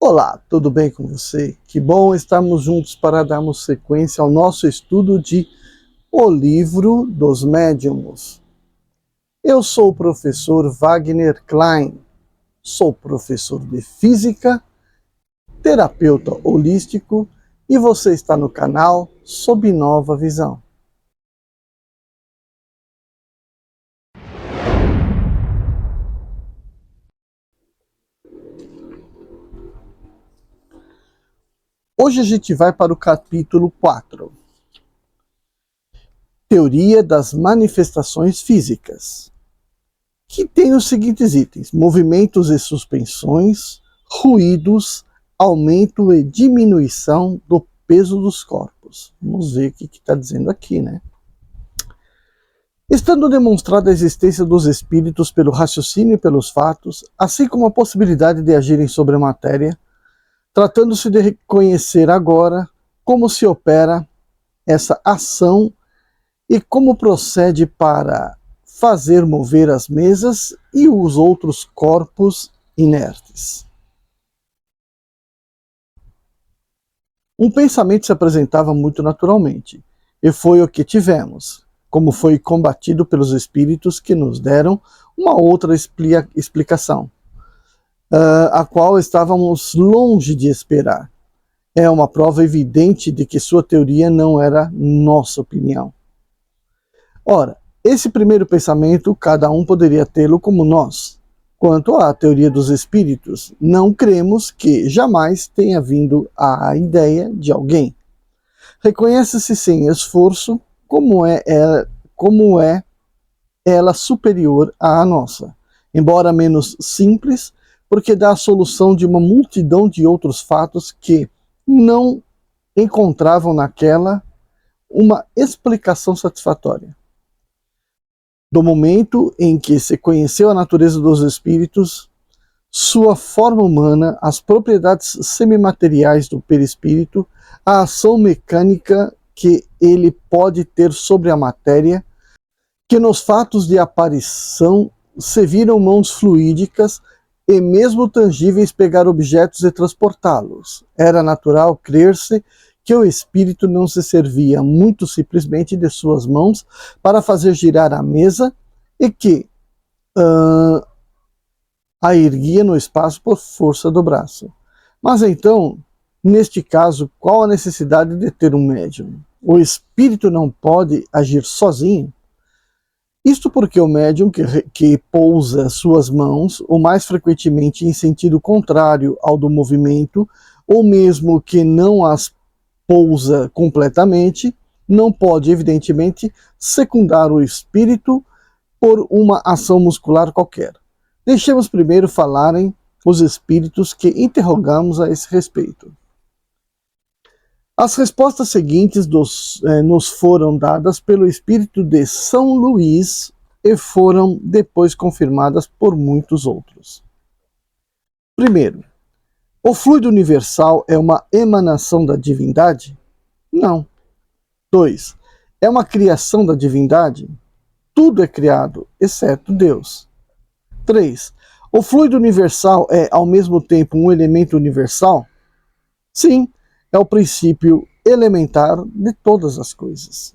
Olá, tudo bem com você? Que bom estarmos juntos para darmos sequência ao nosso estudo de O Livro dos Médiuns. Eu sou o professor Wagner Klein, sou professor de Física, terapeuta holístico e você está no canal Sob Nova Visão. Hoje a gente vai para o capítulo 4. Teoria das manifestações físicas, que tem os seguintes itens: movimentos e suspensões, ruídos, aumento e diminuição do peso dos corpos. Vamos ver o que está dizendo aqui, né? Estando demonstrada a existência dos espíritos pelo raciocínio e pelos fatos, assim como a possibilidade de agirem sobre a matéria, tratando-se de reconhecer agora como se opera essa ação e como procede para fazer mover as mesas e os outros corpos inertes. Um pensamento se apresentava muito naturalmente, e foi o que tivemos, como foi combatido pelos espíritos que nos deram uma outra explicação, a qual estávamos longe de esperar. É uma prova evidente de que sua teoria não era nossa opinião. Ora, esse primeiro pensamento, cada um poderia tê-lo como nós. Quanto à teoria dos espíritos, não cremos que jamais tenha vindo à ideia de alguém. Reconhece-se sem esforço como é ela superior à nossa, embora menos simples, porque dá a solução de uma multidão de outros fatos que não encontravam naquela uma explicação satisfatória. Do momento em que se conheceu a natureza dos espíritos, sua forma humana, as propriedades semimateriais do perispírito, a ação mecânica que ele pode ter sobre a matéria, que nos fatos de aparição se viram mãos fluídicas e mesmo tangíveis pegar objetos e transportá-los. Era natural crer-se que o espírito não se servia muito simplesmente de suas mãos para fazer girar a mesa e que a erguia no espaço por força do braço. Mas então, neste caso, qual a necessidade de ter um médium? O espírito não pode agir sozinho? Isto porque o médium que pousa suas mãos, o mais frequentemente em sentido contrário ao do movimento, ou mesmo que não as pousa completamente, não pode, evidentemente, secundar o espírito por uma ação muscular qualquer. Deixemos primeiro falarem os espíritos que interrogamos a esse respeito. As respostas seguintes nos foram dadas pelo espírito de São Luís e foram depois confirmadas por muitos outros. Primeiro, o fluido universal é uma emanação da divindade? Não. 2. É uma criação da divindade? Tudo é criado, exceto Deus. 3. O fluido universal é, ao mesmo tempo, um elemento universal? Sim, é o princípio elementar de todas as coisas.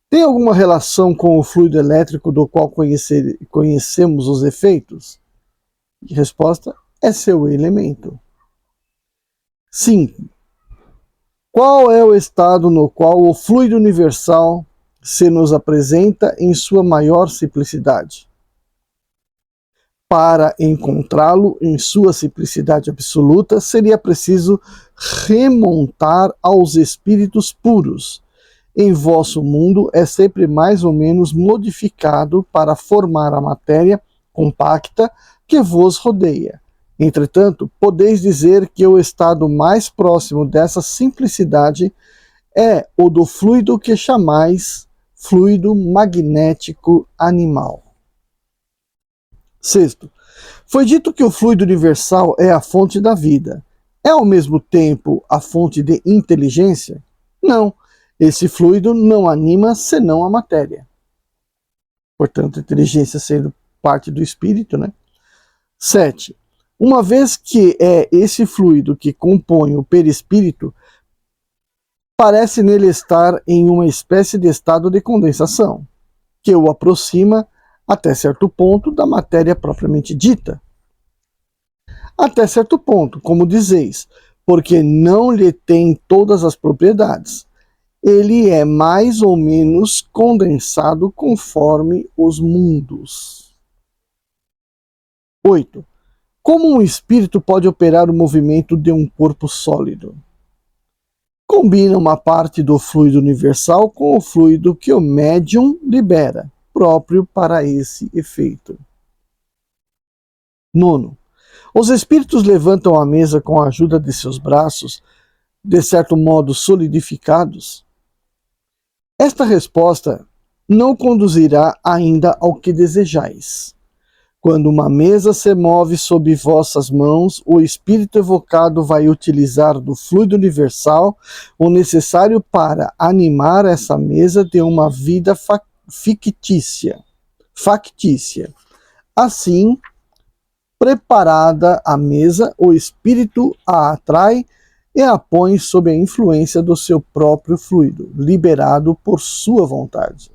Tem alguma relação com o fluido elétrico do qual conhecemos os efeitos? Resposta: é seu elemento. 5. Qual é o estado no qual o fluido universal se nos apresenta em sua maior simplicidade? Para encontrá-lo em sua simplicidade absoluta, seria preciso remontar aos espíritos puros. Em vosso mundo é sempre mais ou menos modificado para formar a matéria compacta que vos rodeia. Entretanto, podeis dizer que o estado mais próximo dessa simplicidade é o do fluido que chamais fluido magnético animal. 6. Foi dito que o fluido universal é a fonte da vida. É ao mesmo tempo a fonte de inteligência? Não. Esse fluido não anima senão a matéria. Portanto, a inteligência sendo parte do espírito, né? 7. Uma vez que é esse fluido que compõe o perispírito, parece nele estar em uma espécie de estado de condensação, que o aproxima, até certo ponto, da matéria propriamente dita. Até certo ponto, como dizeis, porque não lhe tem todas as propriedades. Ele é mais ou menos condensado conforme os mundos. 8. Como um espírito pode operar o movimento de um corpo sólido? Combina uma parte do fluido universal com o fluido que o médium libera, próprio para esse efeito. 9. Os espíritos levantam a mesa com a ajuda de seus braços, de certo modo solidificados? Esta resposta não conduzirá ainda ao que desejais. Quando uma mesa se move sob vossas mãos, o espírito evocado vai utilizar do fluido universal o necessário para animar essa mesa de uma vida factícia. Assim, preparada a mesa, o espírito a atrai e a põe sob a influência do seu próprio fluido, liberado por sua vontade.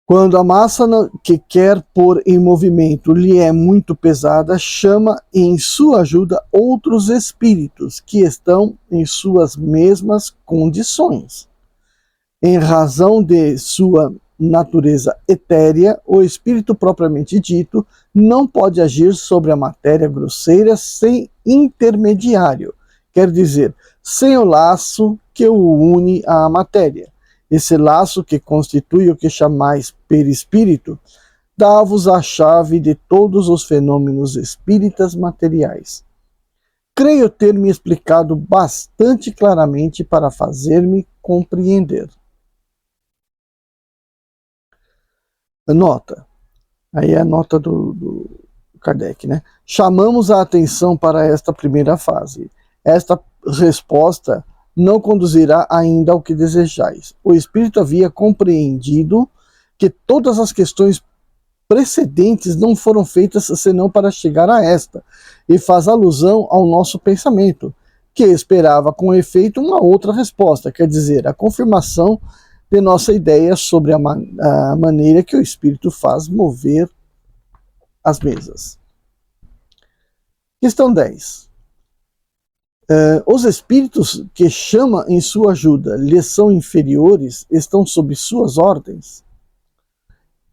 Quando a massa que quer pôr em movimento lhe é muito pesada, chama em sua ajuda outros espíritos que estão em suas mesmas condições. Em razão de sua natureza etérea, o espírito propriamente dito não pode agir sobre a matéria grosseira sem intermediário, quer dizer, sem o laço que o une à matéria. Esse laço que constitui o que chamais perispírito, dá-vos a chave de todos os fenômenos espíritas materiais. Creio ter me explicado bastante claramente para fazer-me compreender. Nota. Aí é a nota do Kardec, né? Chamamos a atenção para esta primeira fase. Esta resposta não conduzirá ainda ao que desejais. O espírito havia compreendido que todas as questões precedentes não foram feitas senão para chegar a esta, e faz alusão ao nosso pensamento, que esperava com efeito uma outra resposta, quer dizer, a confirmação de nossa ideia sobre a maneira que o espírito faz mover as mesas. Questão 10. Os espíritos que chama em sua ajuda lhes são inferiores, estão sob suas ordens?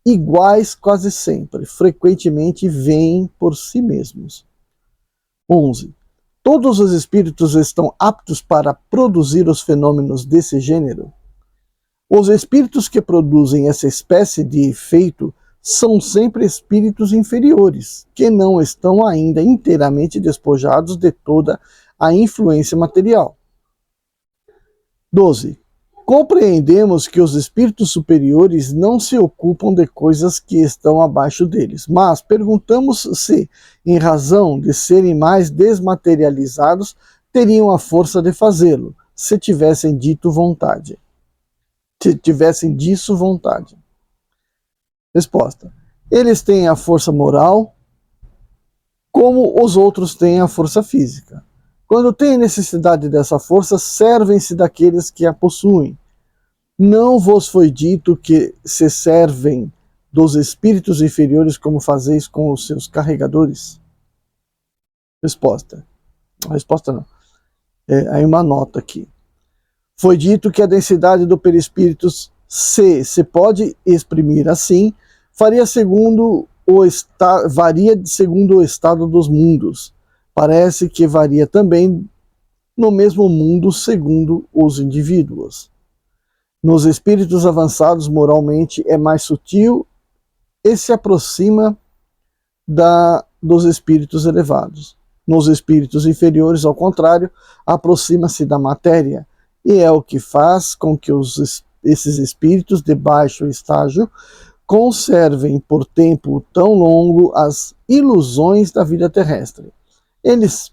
Iguais quase sempre, frequentemente vêm por si mesmos. 11. Todos os espíritos estão aptos para produzir os fenômenos desse gênero? Os espíritos que produzem essa espécie de efeito são sempre espíritos inferiores, que não estão ainda inteiramente despojados de toda a influência material. 12. Compreendemos que os espíritos superiores não se ocupam de coisas que estão abaixo deles, mas perguntamos se, em razão de serem mais desmaterializados, teriam a força de fazê-lo, se tivessem disso vontade. Resposta. Eles têm a força moral, como os outros têm a força física. Quando têm necessidade dessa força, servem-se daqueles que a possuem. Não vos foi dito que se servem dos espíritos inferiores como fazeis com os seus carregadores? Resposta. Resposta não. Aí uma nota aqui. Foi dito que a densidade do perispírito, se pode exprimir assim, varia segundo o estado dos mundos. Parece que varia também no mesmo mundo segundo os indivíduos. Nos espíritos avançados moralmente é mais sutil e se aproxima dos espíritos elevados. Nos espíritos inferiores, ao contrário, aproxima-se da matéria, e é o que faz com que esses espíritos de baixo estágio conservem por tempo tão longo as ilusões da vida terrestre. Eles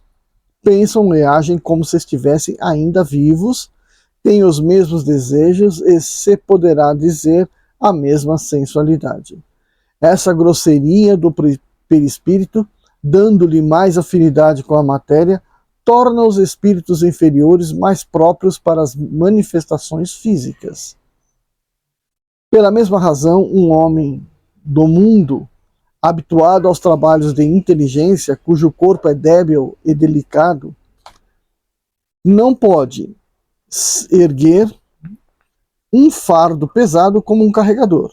pensam e agem como se estivessem ainda vivos, têm os mesmos desejos e, se poderá dizer, a mesma sensualidade. Essa grosseria do perispírito dando-lhe mais afinidade com a matéria, torna os espíritos inferiores mais próprios para as manifestações físicas. Pela mesma razão, um homem do mundo, habituado aos trabalhos de inteligência, cujo corpo é débil e delicado, não pode erguer um fardo pesado como um carregador.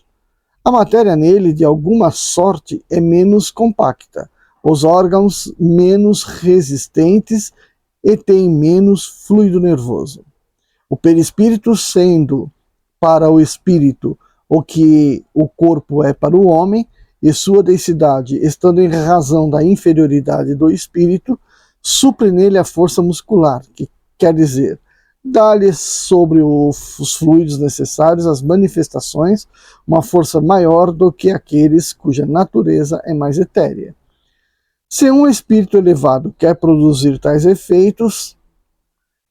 A matéria nele, de alguma sorte, é menos compacta, os órgãos menos resistentes e tem menos fluido nervoso. O perispírito, sendo para o espírito o que o corpo é para o homem, e sua densidade, estando em razão da inferioridade do espírito, supre nele a força muscular, que quer dizer, dá-lhe sobre os fluidos necessários as manifestações, uma força maior do que aqueles cuja natureza é mais etérea. Se um espírito elevado quer produzir tais efeitos,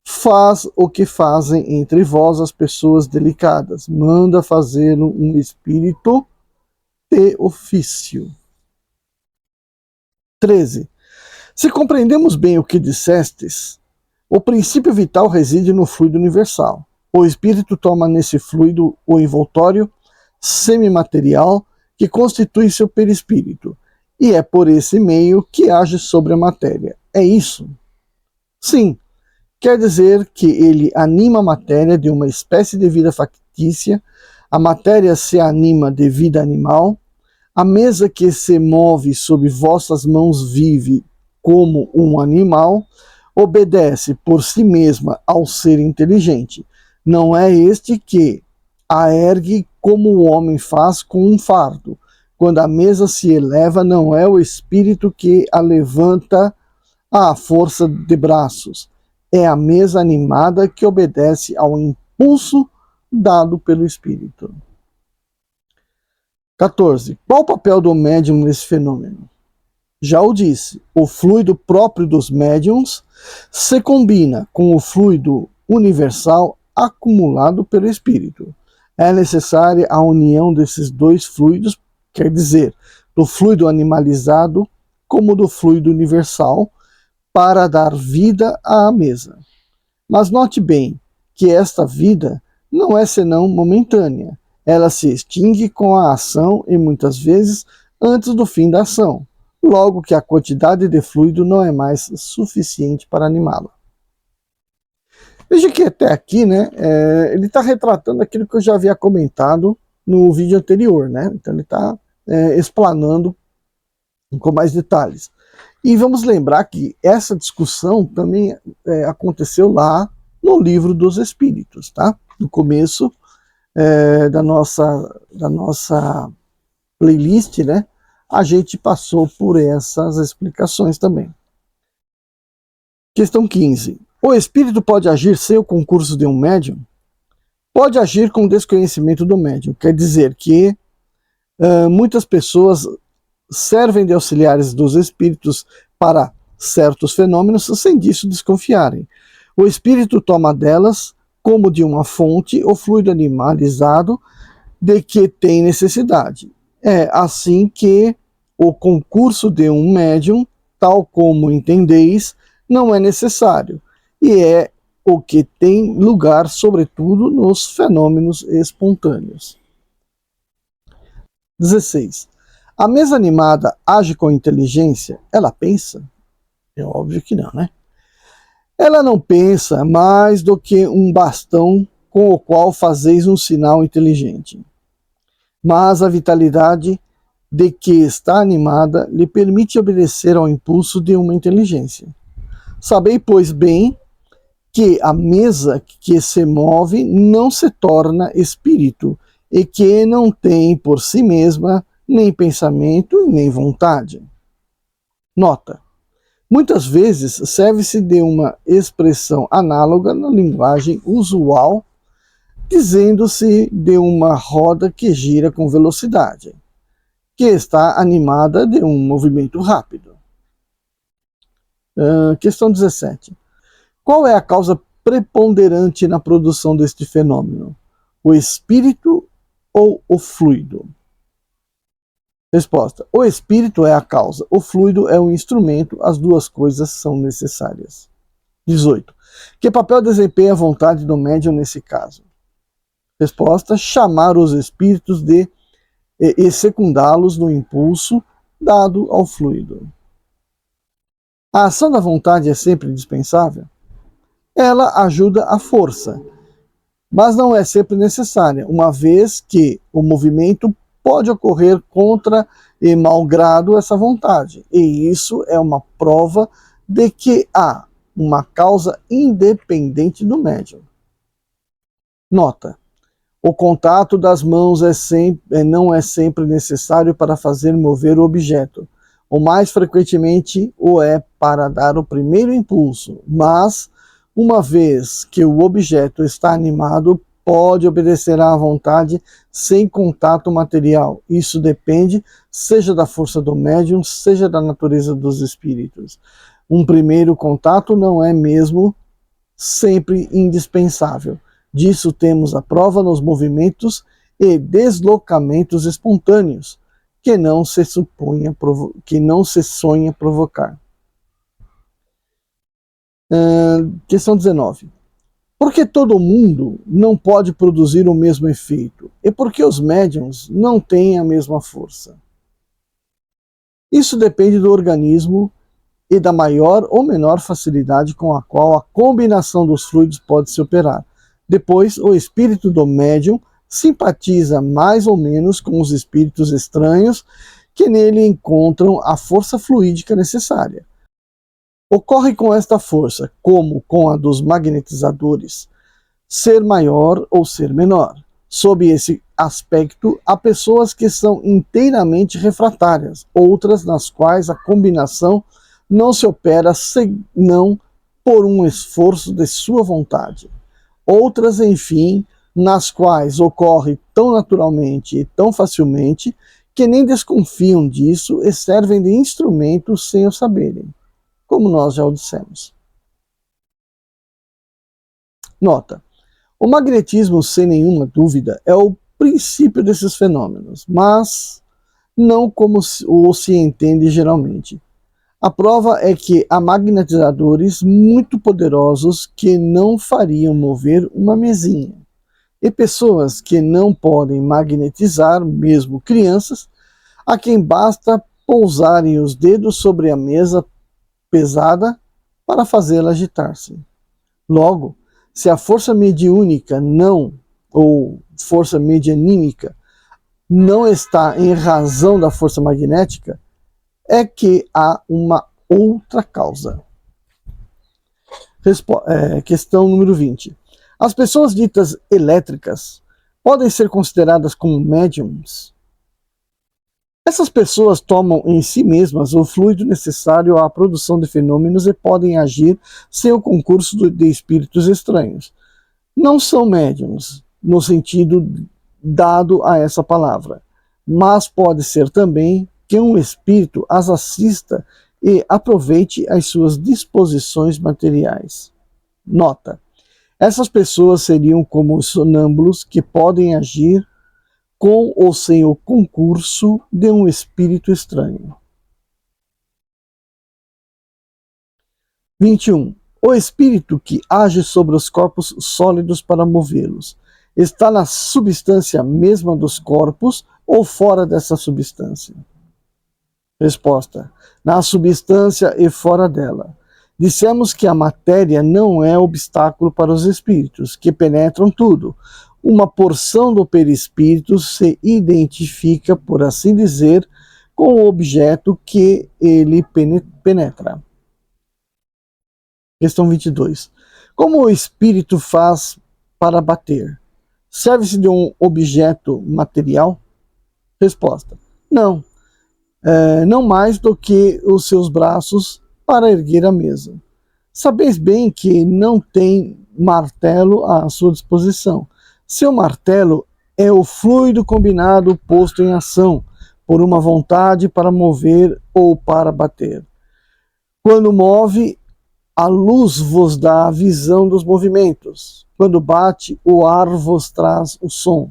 faz o que fazem entre vós as pessoas delicadas, manda fazê-lo um espírito de ofício. 13. Se compreendemos bem o que dissestes, o princípio vital reside no fluido universal. O espírito toma nesse fluido o envoltório semimaterial que constitui seu perispírito, e é por esse meio que age sobre a matéria. É isso? Sim, quer dizer que ele anima a matéria de uma espécie de vida factícia, a matéria se anima de vida animal, a mesa que se move sob vossas mãos vive como um animal, obedece por si mesma ao ser inteligente. Não é este que a ergue como o homem faz com um fardo. Quando a mesa se eleva, não é o espírito que a levanta à força de braços. É a mesa animada que obedece ao impulso dado pelo espírito. 14. Qual o papel do médium nesse fenômeno? Já o disse, o fluido próprio dos médiums se combina com o fluido universal acumulado pelo espírito. É necessária a união desses dois fluidos, quer dizer, do fluido animalizado como do fluido universal, para dar vida à mesa. Mas note bem que esta vida não é senão momentânea. Ela se extingue com a ação e muitas vezes antes do fim da ação, logo que a quantidade de fluido não é mais suficiente para animá-la. Veja que até aqui, né, ele está retratando aquilo que eu já havia comentado no vídeo anterior, né? Então ele está explanando com mais detalhes. E vamos lembrar que essa discussão também aconteceu lá no Livro dos Espíritos, tá? No começo da nossa playlist, né? A gente passou por essas explicações também. Questão 15. O espírito pode agir sem o concurso de um médium? Pode agir com desconhecimento do médium. Quer dizer que muitas pessoas servem de auxiliares dos espíritos para certos fenômenos sem disso desconfiarem. O espírito toma delas, como de uma fonte, o fluido animalizado de que tem necessidade. É assim que o concurso de um médium, tal como entendeis, não é necessário, e é o que tem lugar, sobretudo, nos fenômenos espontâneos. 16. A mesa animada age com inteligência? Ela pensa? É óbvio que não, né? Ela não pensa mais do que um bastão com o qual fazeis um sinal inteligente. Mas a vitalidade de que está animada lhe permite obedecer ao impulso de uma inteligência. Sabei, pois, bem que a mesa que se move não se torna espírito e que não tem por si mesma nem pensamento nem vontade. Nota: muitas vezes serve-se de uma expressão análoga na linguagem usual, dizendo-se de uma roda que gira com velocidade, que está animada de um movimento rápido. Questão 17. Qual é a causa preponderante na produção deste fenômeno? O espírito ou o fluido? Resposta: o espírito é a causa, o fluido é o instrumento, as duas coisas são necessárias. 18. Que papel desempenha a vontade do médium nesse caso? Resposta: chamar os espíritos e secundá-los no impulso dado ao fluido. A ação da vontade é sempre indispensável? Ela ajuda a força, mas não é sempre necessária, uma vez que o movimento pode ocorrer contra e malgrado essa vontade, e isso é uma prova de que há uma causa independente do médium. Nota: o contato das mãos não é sempre necessário para fazer mover o objeto. O mais frequentemente o é para dar o primeiro impulso, mas, uma vez que o objeto está animado, pode obedecer à vontade sem contato material. Isso depende, seja da força do médium, seja da natureza dos espíritos. Um primeiro contato não é mesmo sempre indispensável. Disso temos a prova nos movimentos e deslocamentos espontâneos, que não se sonha provocar. Questão 19. Por que todo mundo não pode produzir o mesmo efeito? E por que os médiums não têm a mesma força? Isso depende do organismo e da maior ou menor facilidade com a qual a combinação dos fluidos pode se operar. Depois, o espírito do médium simpatiza mais ou menos com os espíritos estranhos que nele encontram a força fluídica necessária. Ocorre com esta força, como com a dos magnetizadores, ser maior ou ser menor. Sob esse aspecto, há pessoas que são inteiramente refratárias, outras nas quais a combinação não se opera senão por um esforço de sua vontade. Outras, enfim, nas quais ocorre tão naturalmente e tão facilmente que nem desconfiam disso e servem de instrumento sem o saberem, como nós já o dissemos. Nota: o magnetismo, sem nenhuma dúvida, é o princípio desses fenômenos, mas não como o se entende geralmente. A prova é que há magnetizadores muito poderosos que não fariam mover uma mesinha, e pessoas que não podem magnetizar, mesmo crianças, a quem basta pousarem os dedos sobre a mesa pesada para fazê-la agitar-se. Logo, se a força mediúnica ou força medianímica não está em razão da força magnética, é que há uma outra causa. Questão número 20. As pessoas ditas elétricas podem ser consideradas como médiums? Essas pessoas tomam em si mesmas o fluido necessário à produção de fenômenos e podem agir sem o concurso de espíritos estranhos. Não são médiums, no sentido dado a essa palavra, mas pode ser também que um espírito as assista e aproveite as suas disposições materiais. Nota: essas pessoas seriam como os sonâmbulos que podem agir com ou sem o concurso de um espírito estranho. 21. O espírito que age sobre os corpos sólidos para movê-los está na substância mesma dos corpos ou fora dessa substância? Resposta: na substância e fora dela. Dissemos que a matéria não é obstáculo para os espíritos, que penetram tudo. Uma porção do perispírito se identifica, por assim dizer, com o objeto que ele penetra. Questão 22. Como o espírito faz para bater? Serve-se de um objeto material? Resposta: não. Não mais do que os seus braços para erguer a mesa. Sabeis bem que não tem martelo à sua disposição. Seu martelo é o fluido combinado posto em ação por uma vontade para mover ou para bater. Quando move, a luz vos dá a visão dos movimentos. Quando bate, o ar vos traz o som.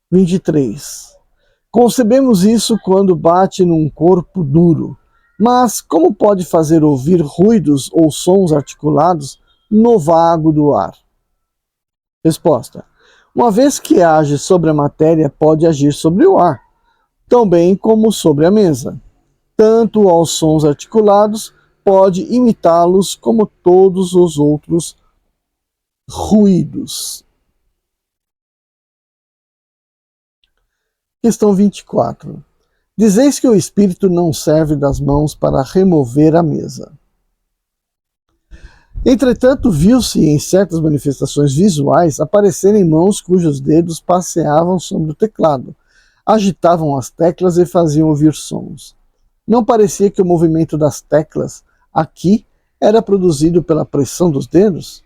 23. Concebemos isso quando bate num corpo duro, mas como pode fazer ouvir ruídos ou sons articulados no vago do ar? Resposta: uma vez que age sobre a matéria, pode agir sobre o ar, tão bem como sobre a mesa. Tanto aos sons articulados, pode imitá-los como todos os outros ruídos. Questão 24. Dizeis que o espírito não serve das mãos para remover a mesa. Entretanto, viu-se em certas manifestações visuais aparecerem mãos cujos dedos passeavam sobre o teclado, agitavam as teclas e faziam ouvir sons. Não parecia que o movimento das teclas aqui era produzido pela pressão dos dedos?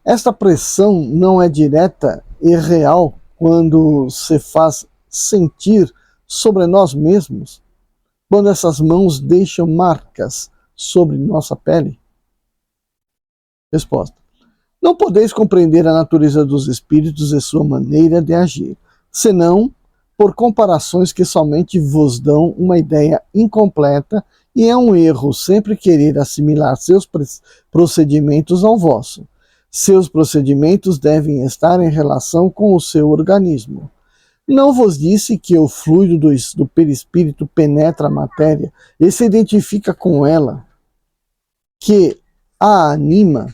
Esta pressão não é direta e real quando se faz sentir sobre nós mesmos, quando essas mãos deixam marcas sobre nossa pele? Resposta: não podeis compreender a natureza dos espíritos e sua maneira de agir, senão por comparações que somente vos dão uma ideia incompleta, e é um erro sempre querer assimilar seus procedimentos ao vosso. Seus procedimentos devem estar em relação com o seu organismo. Não vos disse que o fluido do perispírito penetra a matéria e se identifica com ela, que a anima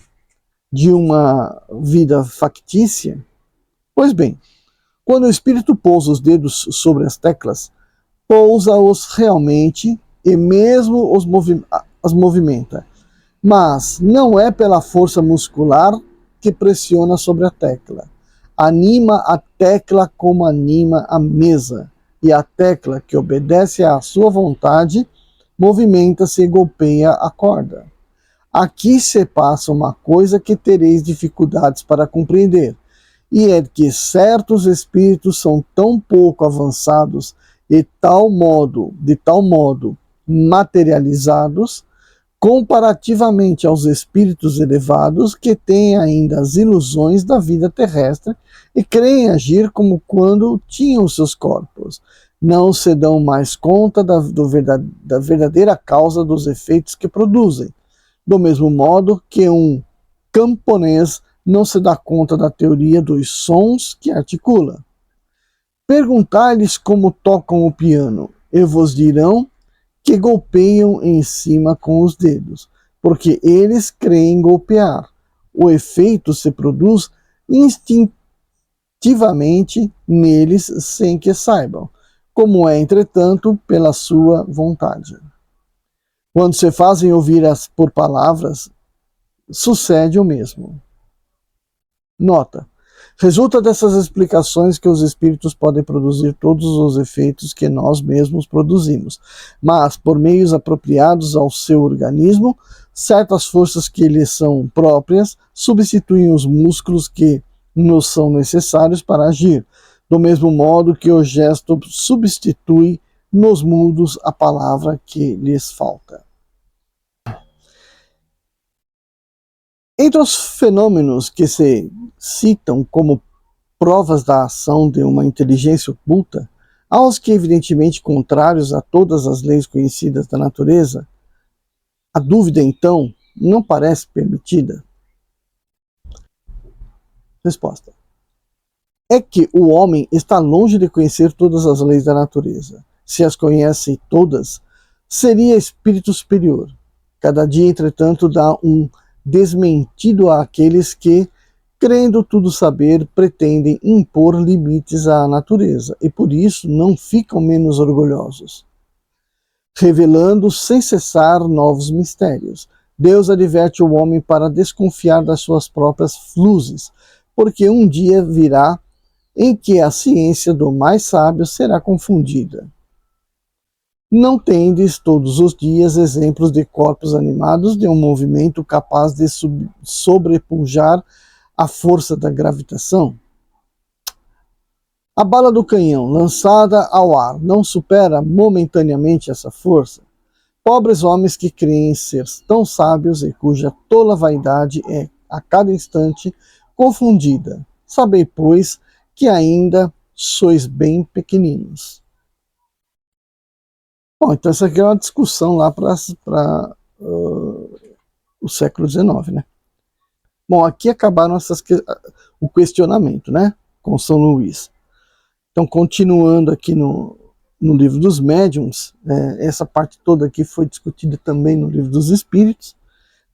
de uma vida factícia? Pois bem, quando o espírito pousa os dedos sobre as teclas, pousa-os realmente e mesmo as movimenta. Mas não é pela força muscular que pressiona sobre a tecla. Anima a tecla como anima a mesa, e a tecla que obedece à sua vontade movimenta-se e golpeia a corda. Aqui se passa uma coisa que tereis dificuldades para compreender, e é que certos espíritos são tão pouco avançados e de tal modo materializados, comparativamente aos espíritos elevados, que têm ainda as ilusões da vida terrestre e creem agir como quando tinham seus corpos. Não se dão mais conta da verdadeira causa dos efeitos que produzem, do mesmo modo que um camponês não se dá conta da teoria dos sons que articula. Perguntai-lhes como tocam o piano, e vos dirão que golpeiam em cima com os dedos, porque eles creem golpear. O efeito se produz instintivamente neles sem que saibam, como é, entretanto, pela sua vontade. Quando se fazem ouvir por palavras, sucede o mesmo. Nota: resulta dessas explicações que os espíritos podem produzir todos os efeitos que nós mesmos produzimos, mas, por meios apropriados ao seu organismo, certas forças que lhes são próprias substituem os músculos que nos são necessários para agir, do mesmo modo que o gesto substitui nos mudos a palavra que lhes falta. Entre os fenômenos que se citam como provas da ação de uma inteligência oculta, há os que evidentemente contrários a todas as leis conhecidas da natureza. A dúvida, então, não parece permitida? Resposta: é que o homem está longe de conhecer todas as leis da natureza. Se as conhece todas, seria espírito superior. Cada dia, entretanto, dá um desmentido àqueles que, crendo tudo saber, pretendem impor limites à natureza, e por isso não ficam menos orgulhosos, revelando sem cessar novos mistérios. Deus adverte o homem para desconfiar das suas próprias luzes, porque um dia virá em que a ciência do mais sábio será confundida. Não tendes todos os dias exemplos de corpos animados de um movimento capaz de sobrepujar a força da gravitação? A bala do canhão, lançada ao ar, não supera momentaneamente essa força? Pobres homens que creem ser tão sábios e cuja tola vaidade é, a cada instante, confundida. Sabei, pois, que ainda sois bem pequeninos. Bom, então essa aqui é uma discussão lá para o século XIX, né? Bom, aqui acabaram o questionamento, né? Com São Luís. Então, continuando aqui no livro dos médiuns, essa parte toda aqui foi discutida também no livro dos espíritos.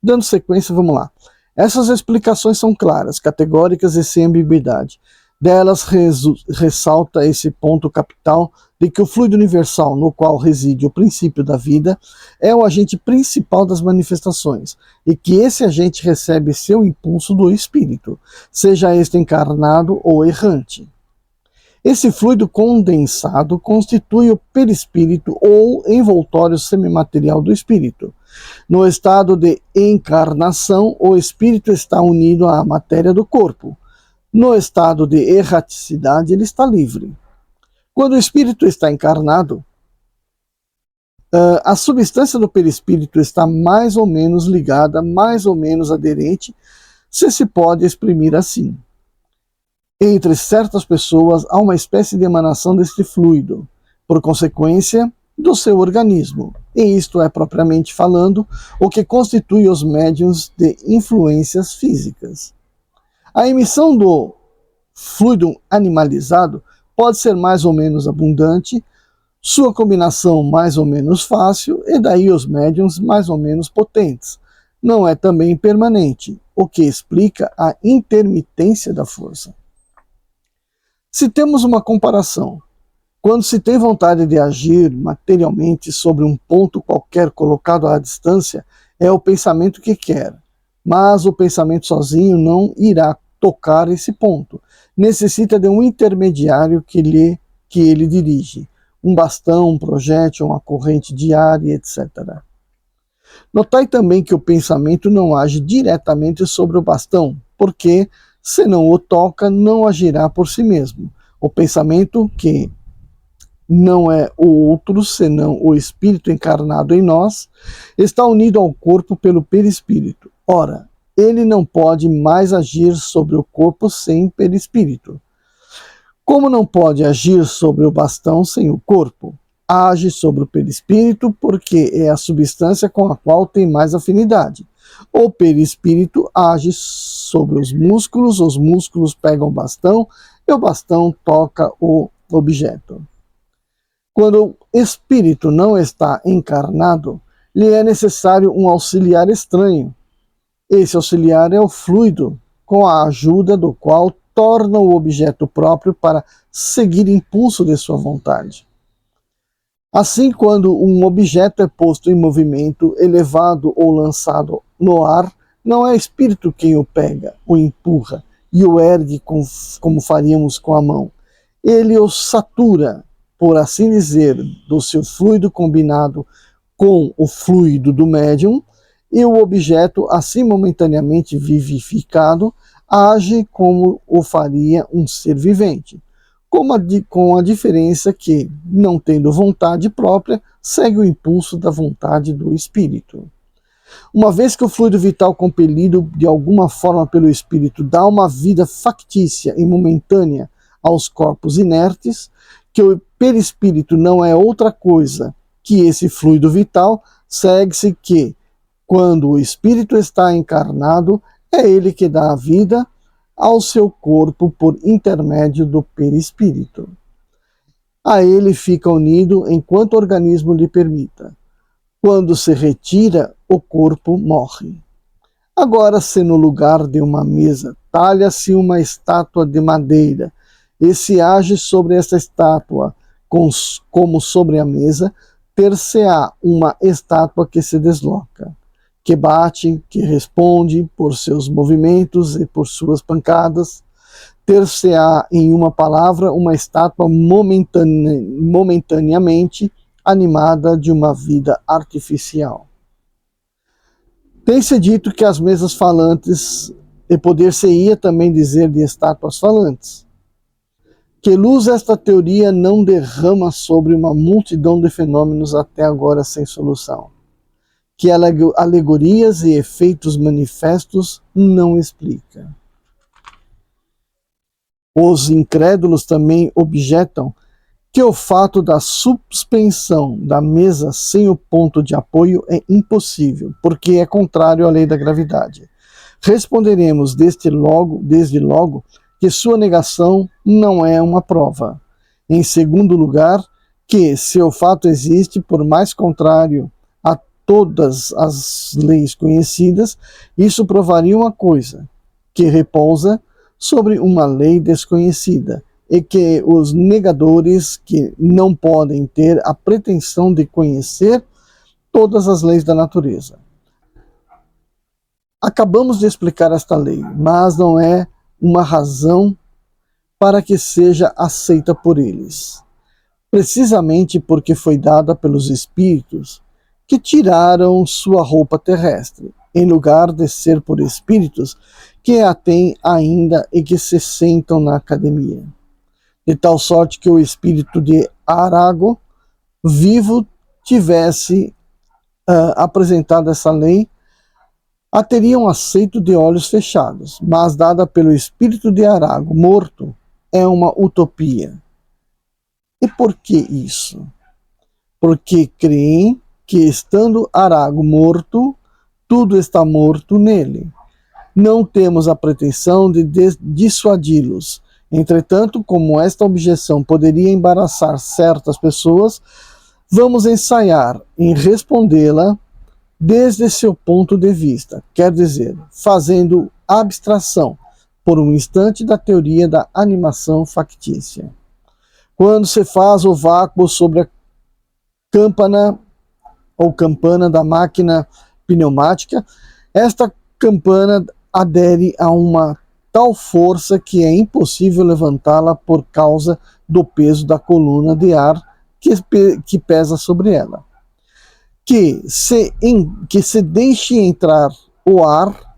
Dando sequência, vamos lá. Essas explicações são claras, categóricas e sem ambiguidade. Delas ressalta esse ponto capital de que o fluido universal no qual reside o princípio da vida é o agente principal das manifestações, e que esse agente recebe seu impulso do espírito, seja este encarnado ou errante. Esse fluido condensado constitui o perispírito ou envoltório semimaterial do espírito. No estado de encarnação, o espírito está unido à matéria do corpo. No estado de erraticidade, ele está livre. Quando o espírito está encarnado, a substância do perispírito está mais ou menos ligada, mais ou menos aderente, se pode exprimir assim. Entre certas pessoas há uma espécie de emanação deste fluido, por consequência do seu organismo, e isto é, propriamente falando, o que constitui os médiuns de influências físicas. A emissão do fluido animalizado pode ser mais ou menos abundante, sua combinação mais ou menos fácil, e daí os médiuns mais ou menos potentes. Não é também permanente, o que explica a intermitência da força. Se temos uma comparação, quando se tem vontade de agir materialmente sobre um ponto qualquer colocado à distância, é o pensamento que quer, mas o pensamento sozinho não irá tocar esse ponto. Necessita de um intermediário que ele dirige, um bastão, um projétil, uma corrente de ar, etc. Notai também que o pensamento não age diretamente sobre o bastão, porque, se não o toca, não agirá por si mesmo. O pensamento, que não é o outro senão o espírito encarnado em nós, está unido ao corpo pelo perispírito. Ora, ele não pode mais agir sobre o corpo sem perispírito. Como não pode agir sobre o bastão sem o corpo, age sobre o perispírito porque é a substância com a qual tem mais afinidade. O perispírito age sobre os músculos pegam o bastão e o bastão toca o objeto. Quando o espírito não está encarnado, lhe é necessário um auxiliar estranho. Esse auxiliar é o fluido, com a ajuda do qual torna o objeto próprio para seguir impulso de sua vontade. Assim, quando um objeto é posto em movimento, elevado ou lançado no ar, não é o espírito quem o pega, o empurra e o ergue como faríamos com a mão. Ele o satura, por assim dizer, do seu fluido combinado com o fluido do médium, e o objeto, assim momentaneamente vivificado, age como o faria um ser vivente, com a diferença que, não tendo vontade própria, segue o impulso da vontade do espírito. Uma vez que o fluido vital compelido de alguma forma pelo espírito dá uma vida factícia e momentânea aos corpos inertes, que o perispírito não é outra coisa que esse fluido vital, segue-se que, quando o espírito está encarnado, é ele que dá a vida ao seu corpo por intermédio do perispírito. A ele fica unido enquanto o organismo lhe permita. Quando se retira, o corpo morre. Agora, se no lugar de uma mesa talha-se uma estátua de madeira, e se age sobre essa estátua como sobre a mesa, ter-se-á uma estátua que se desloca, que bate, que responde por seus movimentos e por suas pancadas. Ter-se-á, em uma palavra, uma estátua momentaneamente animada de uma vida artificial. Tem-se dito que as mesas falantes, e poder-se-ia também dizer de estátuas falantes. Que luz esta teoria não derrama sobre uma multidão de fenômenos até agora sem solução. Que alegorias e efeitos manifestos não explica. Os incrédulos também objetam que o fato da suspensão da mesa sem o ponto de apoio é impossível, porque é contrário à lei da gravidade. Responderemos desde logo que sua negação não é uma prova. Em segundo lugar, que se o fato existe, por mais contrário a todas as leis conhecidas, isso provaria uma coisa, que repousa sobre uma lei desconhecida, e que os negadores que não podem ter a pretensão de conhecer todas as leis da natureza. Acabamos de explicar esta lei, mas não é uma razão para que seja aceita por eles. Precisamente porque foi dada pelos espíritos que tiraram sua roupa terrestre, em lugar de ser por espíritos que a têm ainda e que se sentam na academia. De tal sorte que o espírito de Arago, vivo, tivesse apresentado essa lei, a teriam aceito de olhos fechados, mas dada pelo espírito de Arago, morto, é uma utopia. E por que isso? Porque creem que, estando Arago morto, tudo está morto nele. Não temos a pretensão de dissuadi-los. Entretanto, como esta objeção poderia embaraçar certas pessoas, vamos ensaiar em respondê-la desde seu ponto de vista, quer dizer, fazendo abstração por um instante da teoria da animação factícia. Quando se faz o vácuo sobre a campana ou campana da máquina pneumática, esta campana adere a uma tal força que é impossível levantá-la por causa do peso da coluna de ar que pesa sobre ela. Que se deixe entrar o ar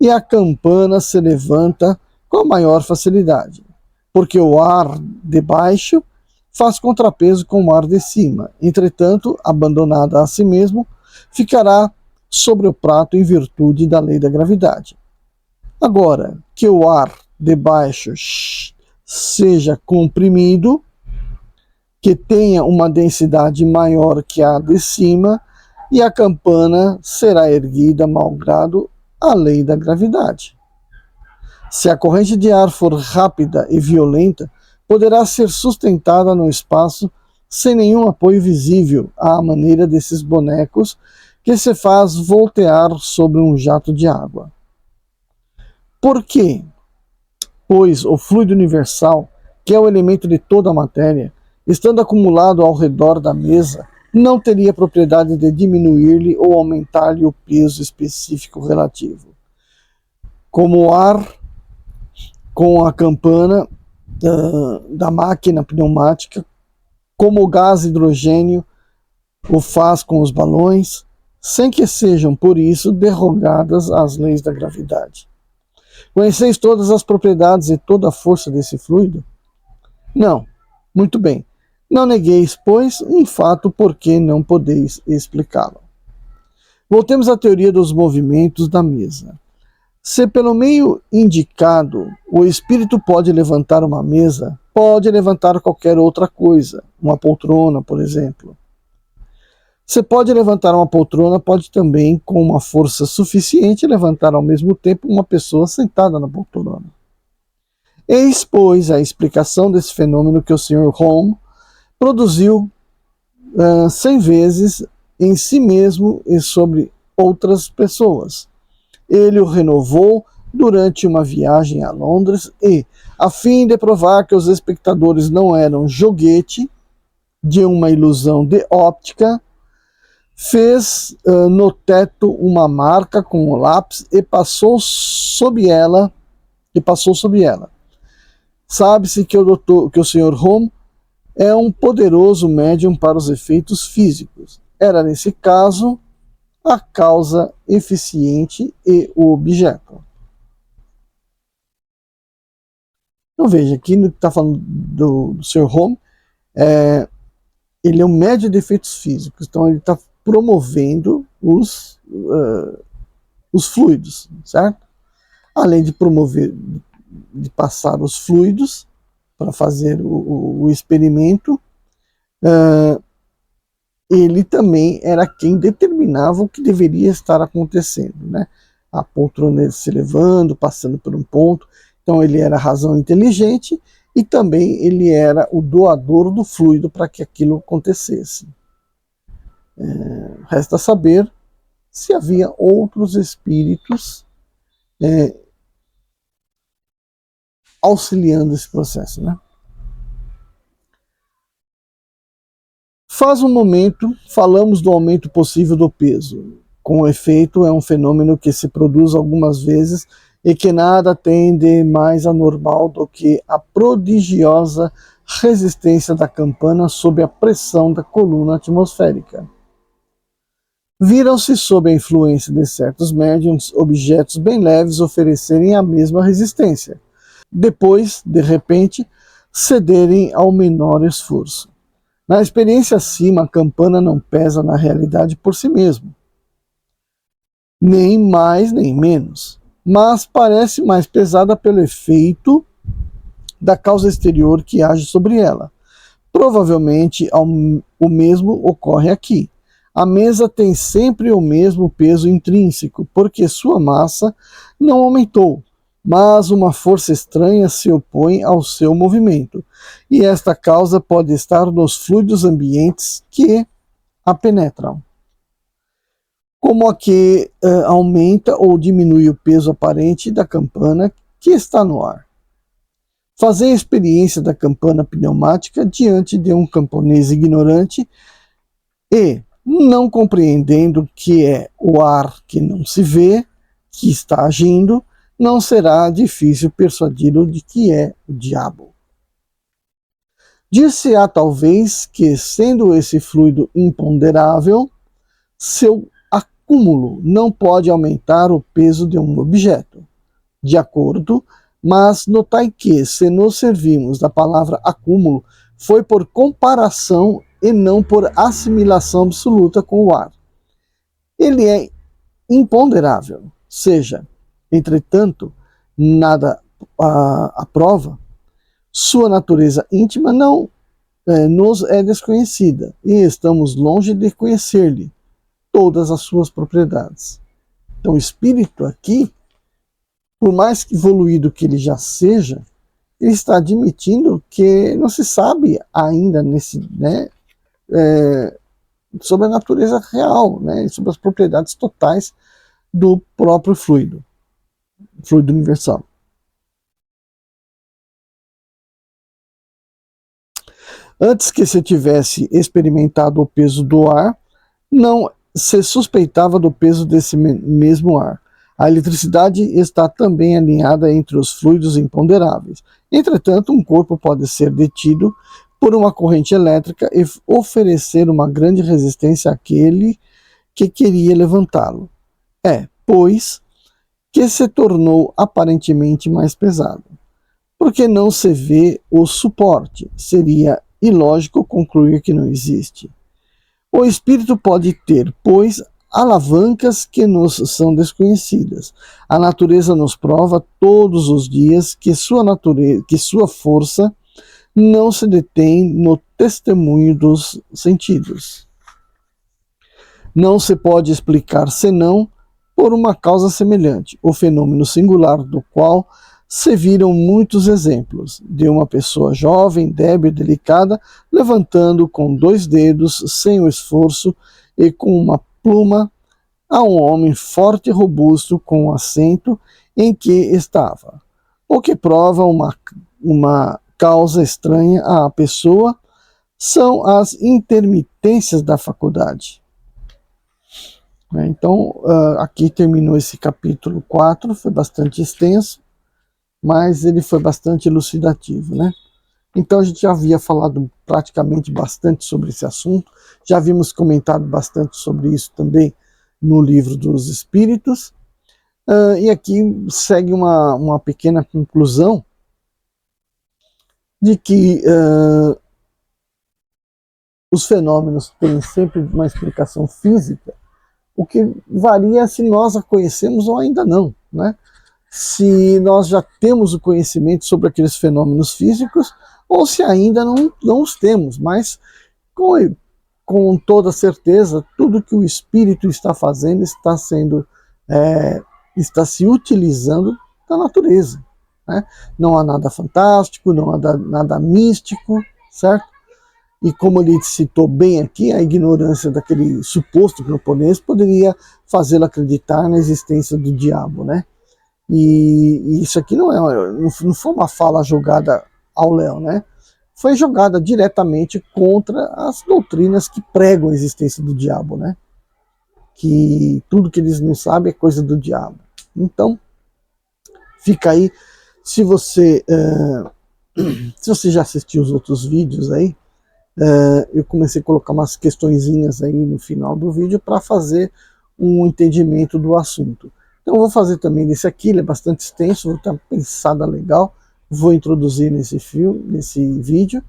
e a campana se levanta com a maior facilidade, porque o ar de baixo faz contrapeso com o ar de cima. Entretanto, abandonada a si mesmo, ficará sobre o prato em virtude da lei da gravidade. Agora, que o ar de baixo seja comprimido, que tenha uma densidade maior que a de cima, e a campana será erguida malgrado a lei da gravidade. Se a corrente de ar for rápida e violenta, poderá ser sustentada no espaço sem nenhum apoio visível, à maneira desses bonecos que se faz voltear sobre um jato de água. Por quê? Pois o fluido universal, que é o elemento de toda a matéria, estando acumulado ao redor da mesa, não teria propriedade de diminuir-lhe ou aumentar-lhe o peso específico relativo. Como o ar com a campana da máquina pneumática, como o gás hidrogênio o faz com os balões, sem que sejam, por isso, derrogadas as leis da gravidade. Conheceis todas as propriedades e toda a força desse fluido? Não. Muito bem. Não negueis, pois, um fato porque não podeis explicá-lo. Voltemos à teoria dos movimentos da mesa. Se pelo meio indicado o espírito pode levantar uma mesa, pode levantar qualquer outra coisa, uma poltrona, por exemplo. Se pode levantar uma poltrona, pode também, com uma força suficiente, levantar ao mesmo tempo uma pessoa sentada na poltrona. Eis, pois, a explicação desse fenômeno que o Sr. Home produziu 100 vezes em si mesmo e sobre outras pessoas. Ele o renovou durante uma viagem a Londres e, a fim de provar que os espectadores não eram joguete de uma ilusão de óptica, fez no teto uma marca com o lápis e passou sob ela. Sabe-se que o Sr. Home é um poderoso médium para os efeitos físicos. Era, nesse caso, a causa eficiente e o objeto. Então veja, aqui no que está falando do Sr. Home, ele é um médium de efeitos físicos, então ele está promovendo os fluidos, certo? Além de promover, de passar os fluidos para fazer o experimento, ele também era quem determinava o que deveria estar acontecendo, né? A poltrona se elevando, passando por um ponto. Então ele era a razão inteligente e também ele era o doador do fluido para que aquilo acontecesse. Resta saber se havia outros espíritos auxiliando esse processo, né? Faz um momento, falamos do aumento possível do peso. Com efeito, é um fenômeno que se produz algumas vezes e que nada tem de mais anormal do que a prodigiosa resistência da campana sob a pressão da coluna atmosférica. Viram-se, sob a influência de certos médiums, objetos bem leves oferecerem a mesma resistência, depois, de repente, cederem ao menor esforço. Na experiência acima, a campana não pesa na realidade por si mesmo, nem mais nem menos, mas parece mais pesada pelo efeito da causa exterior que age sobre ela. Provavelmente o mesmo ocorre aqui. A mesa tem sempre o mesmo peso intrínseco, porque sua massa não aumentou, mas uma força estranha se opõe ao seu movimento, e esta causa pode estar nos fluidos ambientes que a penetram. Como a que aumenta ou diminui o peso aparente da campana que está no ar. Fazer a experiência da campana pneumática diante de um camponês ignorante e, não compreendendo que é o ar que não se vê, que está agindo, não será difícil persuadi-lo de que é o diabo. Dir-se-á talvez que, sendo esse fluido imponderável, seu acúmulo não pode aumentar o peso de um objeto. De acordo, mas notai que, se nos servimos da palavra acúmulo, foi por comparação e não por assimilação absoluta com o ar. Ele é imponderável, seja, entretanto, nada a prova, sua natureza íntima não nos é desconhecida e estamos longe de conhecer-lhe todas as suas propriedades. Então, o espírito aqui, por mais evoluído que ele já seja, ele está admitindo que não se sabe ainda sobre a natureza real, né, sobre as propriedades totais do próprio fluido universal. Antes que se tivesse experimentado o peso do ar, não se suspeitava do peso desse mesmo ar. A eletricidade está também alinhada entre os fluidos imponderáveis. Entretanto, um corpo pode ser detido por uma corrente elétrica e oferecer uma grande resistência àquele que queria levantá-lo. Pois, que se tornou aparentemente mais pesado. Porque não se vê o suporte, seria ilógico concluir que não existe. O espírito pode ter, pois, alavancas que nos são desconhecidas. A natureza nos prova todos os dias que sua força não se detém no testemunho dos sentidos. Não se pode explicar senão por uma causa semelhante, o fenômeno singular do qual se viram muitos exemplos, de uma pessoa jovem, débil, delicada, levantando com 2 dedos, sem o esforço e com uma pluma, a um homem forte e robusto com o assento em que estava, o que prova uma causa estranha à pessoa, são as intermitências da faculdade. Então, aqui terminou esse capítulo 4, foi bastante extenso, mas ele foi bastante elucidativo, né? Então a gente já havia falado praticamente bastante sobre esse assunto, já havíamos comentado bastante sobre isso também no livro dos Espíritos, e aqui segue uma pequena conclusão de que os fenômenos têm sempre uma explicação física, o que varia se nós a conhecemos ou ainda não, né? Se nós já temos o conhecimento sobre aqueles fenômenos físicos ou se ainda não os temos, mas com toda certeza, tudo que o espírito está fazendo está se utilizando da natureza, né? Não há nada fantástico, não há nada místico, certo? E como ele citou bem aqui, a ignorância daquele suposto camponês poderia fazê-lo acreditar na existência do diabo, né? E isso aqui não foi uma fala jogada ao léu, né? Foi jogada diretamente contra as doutrinas que pregam a existência do diabo, né? Que tudo que eles não sabem é coisa do diabo. Então, fica aí, se você já assistiu os outros vídeos aí, eu comecei a colocar umas questõezinhas aí no final do vídeo para fazer um entendimento do assunto. Então eu vou fazer também nesse aqui, ele é bastante extenso, vou ter uma pensada legal, vou introduzir nesse vídeo,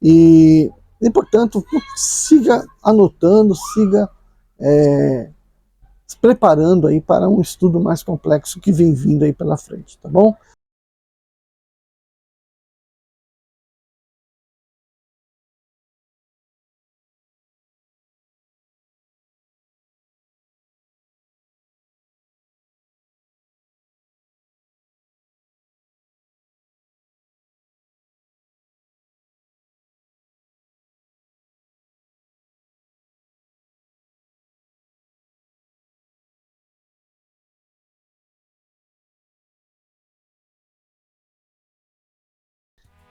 e portanto, siga anotando, siga se preparando aí para um estudo mais complexo que vem vindo aí pela frente, tá bom?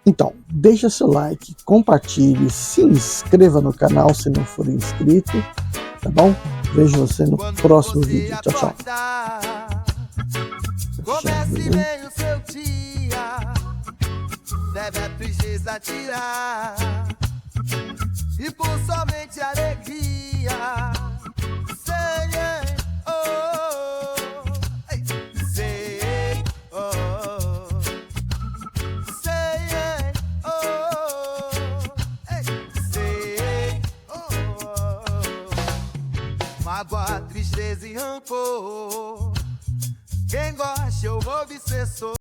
Então, deixa seu like, compartilhe, se inscreva no canal se não for inscrito, tá bom? Vejo você no próximo vídeo. Tchau, tchau. Comece bem o seu dia, deve a tristeza tirar, e por somente alegria, sei, oh, sei, oh, sei, oh, sei, oh, mágoa, tristeza e rancor. Quem gosta, eu vou obsessor.